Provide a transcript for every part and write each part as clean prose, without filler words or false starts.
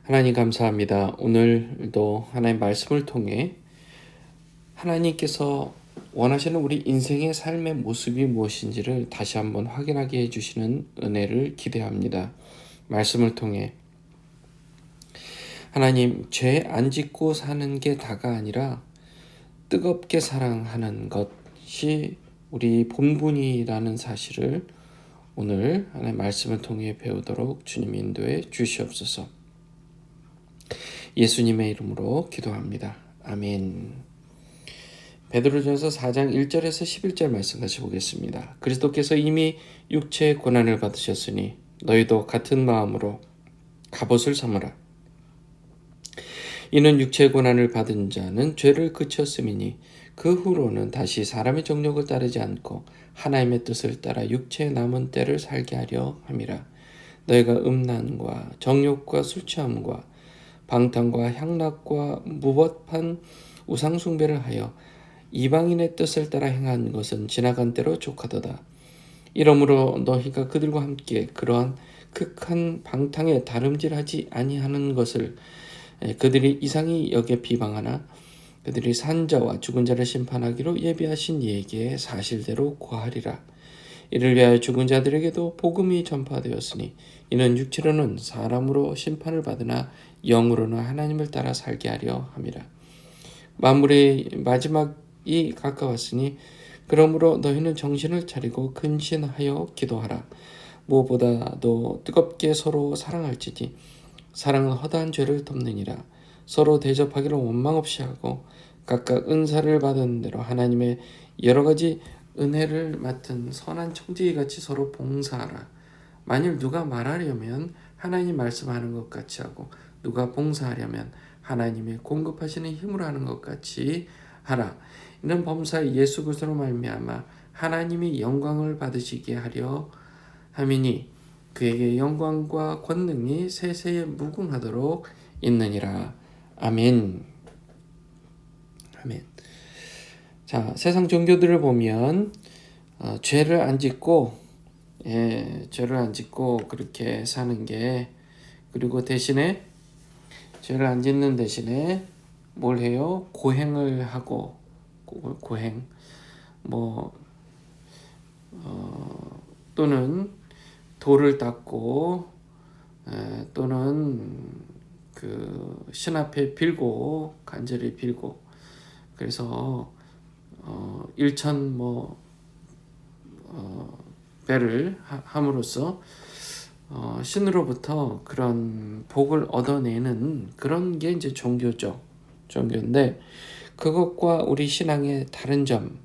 하나님 감사합니다. 오늘도 하나님 말씀을 통해 하나님께서 원하시는 우리 인생의 삶의 모습이 무엇인지를 다시 한번 확인하게 해주시는 은혜를 기대합니다. 말씀을 통해 하나님, 죄 안 짓고 사는 게 다가 아니라 뜨겁게 사랑하는 것이 우리 본분이라는 사실을 오늘 하나님 말씀을 통해 배우도록 주님 인도해 주시옵소서. 예수님의 이름으로 기도합니다. 아멘. 베드로전서 4장 1절에서 11절 말씀 같이 보겠습니다. 그리스도께서 이미 육체의 고난을 받으셨으니 너희도 같은 마음으로 갑옷을 삼으라. 이는 육체의 고난을 받은 자는 죄를 그쳤음이니 그 후로는 다시 사람의 정욕을 따르지 않고 하나님의 뜻을 따라 육체의 남은 때를 살게 하려 함이라. 너희가 음란과 정욕과 술 취함과 방탕과 향락과 무법한 우상숭배를 하여 이방인의 뜻을 따라 행한 것은 지나간 때로 족하도다. 이러므로 너희가 그들과 함께 그러한 극한 방탕에 다름질하지 아니하는 것을 그들이 이상히 여겨 비방하나 그들이 산자와 죽은 자를 심판하기로 예비하신 이에게 사실대로 고하리라. 이를 위하여 죽은 자들에게도 복음이 전파되었으니 이는 육체로는 사람으로 심판을 받으나 영으로는 하나님을 따라 살게 하려 함이라. 만물의 마지막이 가까웠으니 그러므로 너희는 정신을 차리고 근신하여 기도하라. 무엇보다도 뜨겁게 서로 사랑할지니 사랑은 허다한 죄를 덮느니라. 서로 대접하기를 원망 없이 하고 각각 은사를 받은 대로 하나님의 여러 가지 은혜를 맡은 선한 청지기같이 서로 봉사하라. 만일 누가 말하려면 하나님 말씀하는 것 같이 하고 누가 봉사하려면 하나님의 공급하시는 힘으로 하는 것 같이 하라. 이는 범사의 예수 그리스도로 말미암아 하나님이 영광을 받으시게 하려 함이니 그에게 영광과 권능이 세세에 무궁하도록 있느니라. 아멘. 아멘. 자, 세상 종교들을 보면 죄를 안 짓고 죄를 안 짓고 그렇게 사는 게, 그리고 대신에 죄를 안 짓는 대신에 뭘 해요? 고행을 하고, 고행 또는 돌을 닦고 또는 그 신 앞에 빌고 간절히 빌고, 그래서 일천 배를 함으로써 신으로부터 그런 복을 얻어내는 그런 게 이제 종교인데, 그것과 우리 신앙의 다른 점은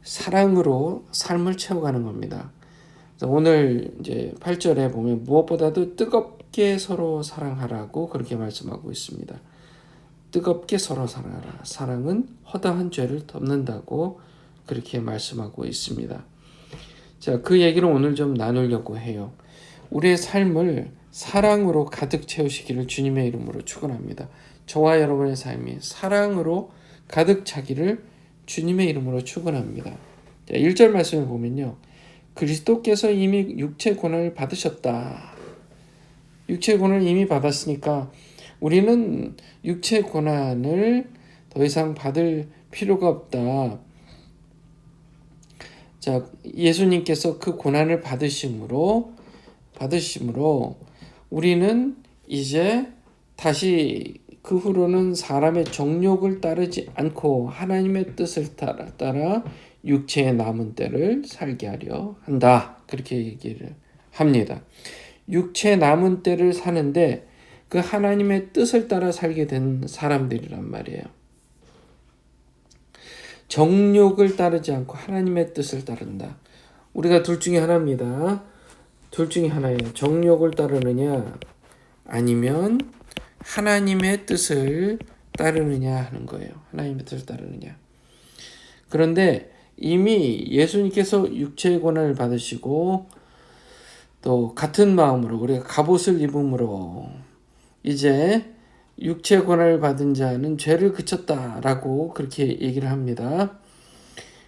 사랑으로 삶을 채워가는 겁니다. 그래서 오늘 이제 8절에 보면 무엇보다도 뜨겁게 서로 사랑하라고 그렇게 말씀하고 있습니다. 뜨겁게 서로 사랑하라. 사랑은 허다한 죄를 덮는다고 그렇게 말씀하고 있습니다. 자, 그 얘기를 오늘 좀 나누려고 해요. 우리의 삶을 사랑으로 가득 채우시기를 주님의 이름으로 축원합니다. 저와 여러분의 삶이 사랑으로 가득 차기를 주님의 이름으로 축원합니다. 자, 1절 말씀을 보면요. 그리스도께서 이미 육체 고난을 받으셨다. 육체 고난을 이미 받았으니까 우리는 육체 고난을 더 이상 받을 필요가 없다. 자, 예수님께서 그 고난을 받으심으로 우리는 이제 다시 그 후로는 사람의 정욕을 따르지 않고 하나님의 뜻을 따라 육체의 남은 때를 살게 하려 한다. 그렇게 얘기를 합니다. 육체의 남은 때를 사는데 그 하나님의 뜻을 따라 살게 된 사람들이란 말이에요. 정욕을 따르지 않고 하나님의 뜻을 따른다. 우리가 둘 중에 하나입니다. 둘 중에 하나예요. 정욕을 따르느냐 아니면 하나님의 뜻을 따르느냐 하는 거예요. 하나님의 뜻을 따르느냐. 그런데 이미 예수님께서 육체의 고난을 받으시고 또 같은 마음으로 우리가 갑옷을 입음으로 이제 육체의 고난을 받은 자는 죄를 그쳤다라고 그렇게 얘기를 합니다.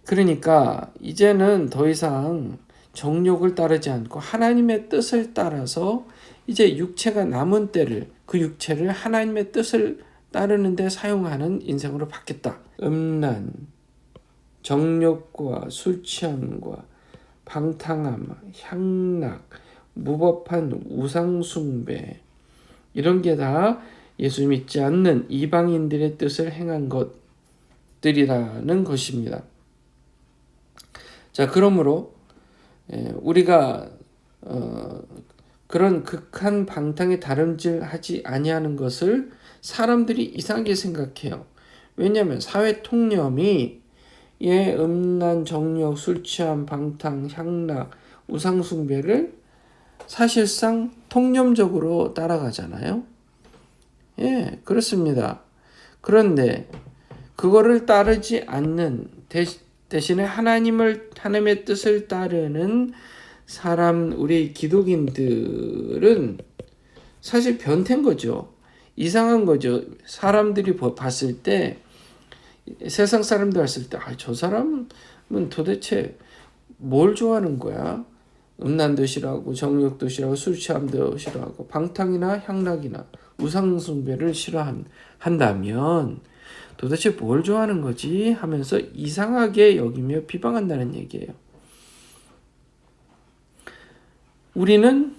그러니까 이제는 더 이상 정욕을 따르지 않고 하나님의 뜻을 따라서 이제 육체가 남은 때를, 그 육체를 하나님의 뜻을 따르는 데 사용하는 인생으로 바뀌었다. 음란, 정욕과 술 취함과 방탕함, 향락, 무법한 우상 숭배, 이런 게 다 예수 믿지 않는 이방인들의 뜻을 행한 것들이라는 것입니다. 자, 그러므로 우리가 그런 극한 방탕에 다름질하지 아니하는 것을 사람들이 이상하게 생각해요. 왜냐하면 사회 통념이 음란, 정욕, 술 취함, 방탕, 향락, 우상 숭배를 사실상 통념적으로 따라가잖아요. 그렇습니다. 그런데 그거를 따르지 않는, 대신에 하나님의 뜻을 따르는 사람, 우리 기독인들은 사실 변태인 거죠. 이상한 거죠. 사람들이 봤을 때, 세상 사람들 봤을 때, 저 사람은 도대체 뭘 좋아하는 거야? 음란도 싫어하고, 정욕도 싫어하고, 술 취함도 싫어하고, 방탕이나 향락이나 우상숭배를 싫어한다면 도대체 뭘 좋아하는 거지? 하면서 이상하게 여기며 비방한다는 얘기예요. 우리는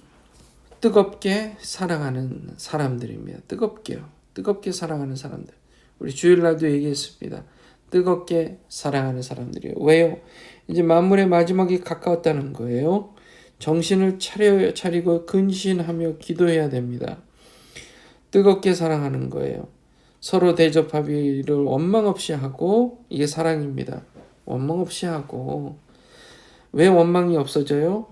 뜨겁게 사랑하는 사람들입니다. 뜨겁게 사랑하는 사람들. 우리 주일날도 얘기했습니다. 뜨겁게 사랑하는 사람들이에요. 왜요? 이제 만물의 마지막이 가까웠다는 거예요. 정신을 차리고 근신하며 기도해야 됩니다. 뜨겁게 사랑하는 거예요. 서로 대접하기를 원망 없이 하고, 이게 사랑입니다. 원망 없이 하고. 왜 원망이 없어져요?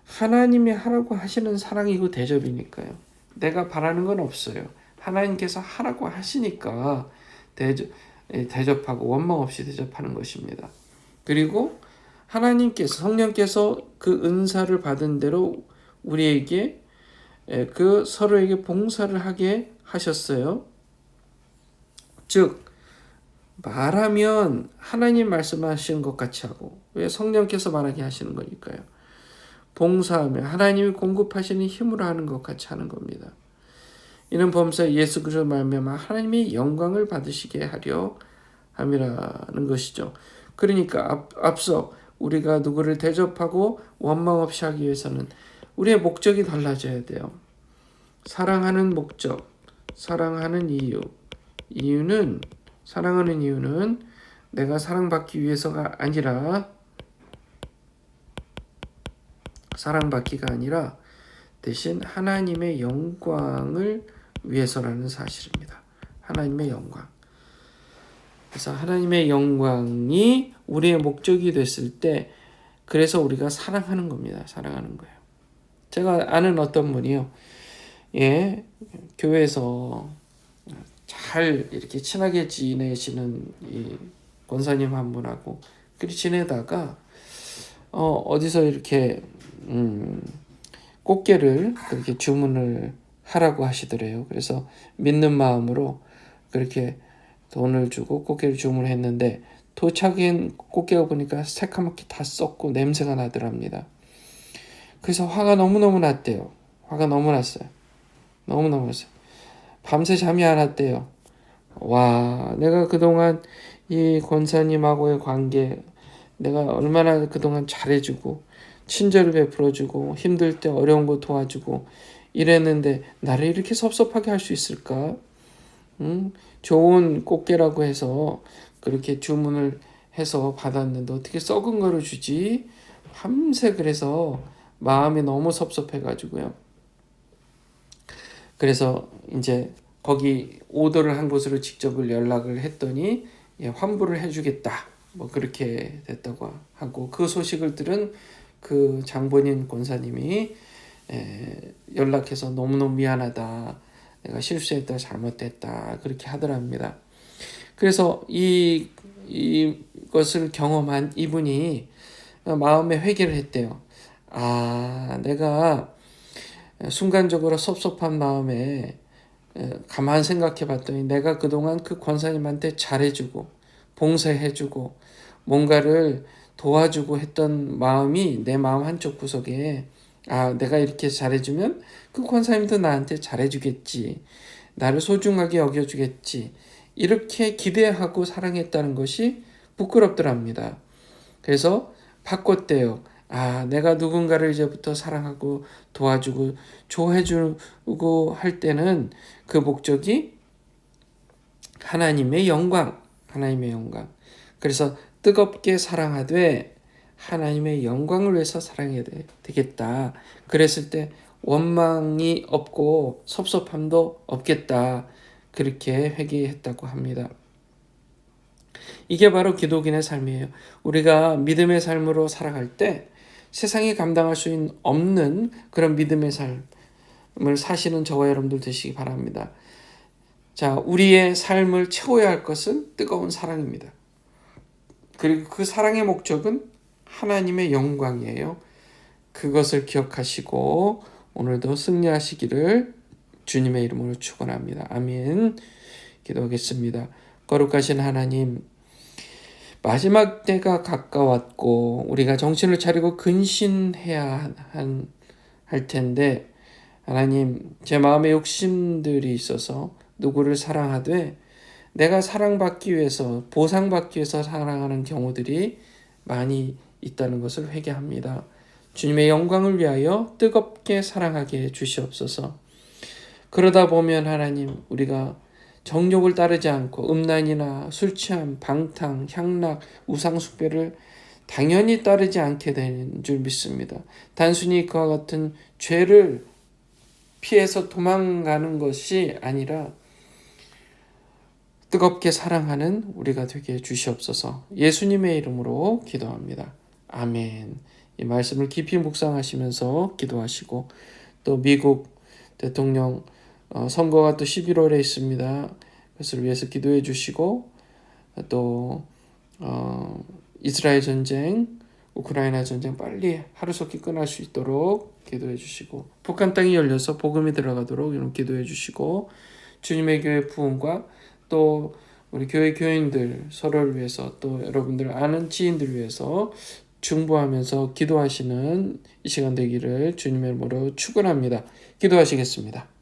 하나님이 하라고 하시는 사랑이고 대접이니까요. 내가 바라는 건 없어요. 하나님께서 하라고 하시니까 대접하고 원망 없이 대접하는 것입니다. 그리고 하나님께서, 성령께서 그 은사를 받은 대로 우리에게 그 서로에게 봉사를 하게 하셨어요. 즉 말하면 하나님 말씀하시는 것 같이 하고, 왜 성령께서 말하게 하시는 거니까요. 봉사하며 하나님이 공급하시는 힘으로 하는 것 같이 하는 겁니다. 이는 범사 예수 그리스도 말미암아 하나님이 영광을 받으시게 하려 함이라는 것이죠. 그러니까 앞서 우리가 누구를 대접하고 원망 없이 하기 위해서는 우리의 목적이 달라져야 돼요. 사랑하는 목적, 사랑하는 사랑하는 이유는 내가 사랑받기 위해서가 아니라, 사랑받기가 아니라 대신 하나님의 영광을 위해서라는 사실입니다. 하나님의 영광. 그래서 하나님의 영광이 우리의 목적이 됐을 때, 그래서 우리가 사랑하는 겁니다. 사랑하는 거예요. 제가 아는 어떤 분이요, 교회에서 잘 이렇게 친하게 지내시는 이 권사님 한 분하고 그렇게 지내다가 어디서 이렇게 꽃게를 그렇게 주문을 하라고 하시더래요. 그래서 믿는 마음으로 그렇게 돈을 주고 꽃게를 주문했는데, 도착한 꽃게가 보니까 새카맣게 다 썩고 냄새가 나더랍니다. 그래서 화가 너무너무 났대요. 화가 너무 났어요. 너무너무 났어요. 밤새 잠이 안 왔대요. 와, 내가 그동안 이 권사님하고의 관계, 내가 얼마나 그동안 잘해주고 친절을 베풀어주고 힘들 때 어려운 거 도와주고 이랬는데 나를 이렇게 섭섭하게 할 수 있을까? 좋은 꽃게라고 해서 그렇게 주문을 해서 받았는데 어떻게 썩은 거를 주지? 밤새 그래서 마음이 너무 섭섭해가지고요. 그래서 이제 거기 오더를 한 곳으로 직접 연락을 했더니 환불을 해주겠다, 뭐 그렇게 됐다고 하고, 그 소식을 들은 그 장본인 권사님이 연락해서 너무너무 미안하다, 내가 실수했다, 잘못됐다, 그렇게 하더랍니다. 그래서 이것을 경험한 이분이 마음에 회개를 했대요. 내가 순간적으로 섭섭한 마음에 가만 생각해 봤더니 내가 그동안 그 권사님한테 잘해주고 봉사해주고 뭔가를 도와주고 했던 마음이 내 마음 한쪽 구석에 내가 이렇게 잘해주면 그 권사님도 나한테 잘해주겠지. 나를 소중하게 여겨주겠지. 이렇게 기대하고 사랑했다는 것이 부끄럽더랍니다. 그래서 바꿨대요. 내가 누군가를 이제부터 사랑하고 도와주고 좋아해주고 할 때는 그 목적이 하나님의 영광. 그래서 뜨겁게 사랑하되 하나님의 영광을 위해서 사랑해야 되겠다. 그랬을 때 원망이 없고 섭섭함도 없겠다. 그렇게 회개했다고 합니다. 이게 바로 기독인의 삶이에요. 우리가 믿음의 삶으로 살아갈 때 세상이 감당할 수 없는 그런 믿음의 삶을 사시는 저와 여러분들 되시기 바랍니다. 자, 우리의 삶을 채워야 할 것은 뜨거운 사랑입니다. 그리고 그 사랑의 목적은 하나님의 영광이에요. 그것을 기억하시고 오늘도 승리하시기를 주님의 이름으로 축원합니다. 아멘. 기도하겠습니다. 거룩하신 하나님, 마지막 때가 가까웠고 우리가 정신을 차리고 근신해야 할 텐데 하나님, 제 마음에 욕심들이 있어서 누구를 사랑하되 내가 사랑받기 위해서 보상받기 위해서 사랑하는 경우들이 많이 있다는 것을 회개합니다. 주님의 영광을 위하여 뜨겁게 사랑하게 주시옵소서. 그러다 보면 하나님, 우리가 정욕을 따르지 않고 음란이나 술 취함, 방탕, 향락, 우상숭배를 당연히 따르지 않게 되는 줄 믿습니다. 단순히 그와 같은 죄를 피해서 도망가는 것이 아니라 뜨겁게 사랑하는 우리가 되게 해주시옵소서. 예수님의 이름으로 기도합니다. 아멘. 이 말씀을 깊이 묵상하시면서 기도하시고 또 미국 대통령 선거가 또 11월에 있습니다. 그것을 위해서 기도해 주시고 또 이스라엘 전쟁, 우크라이나 전쟁 빨리 하루속히 끝날 수 있도록 기도해 주시고 북한 땅이 열려서 복음이 들어가도록 이런 기도해 주시고 주님의 교회 부흥과 또 우리 교회 교인들 서로를 위해서 또 여러분들 아는 지인들 위해서 중보하면서 기도하시는 이 시간 되기를 주님의 이름으로 축원합니다. 기도하시겠습니다.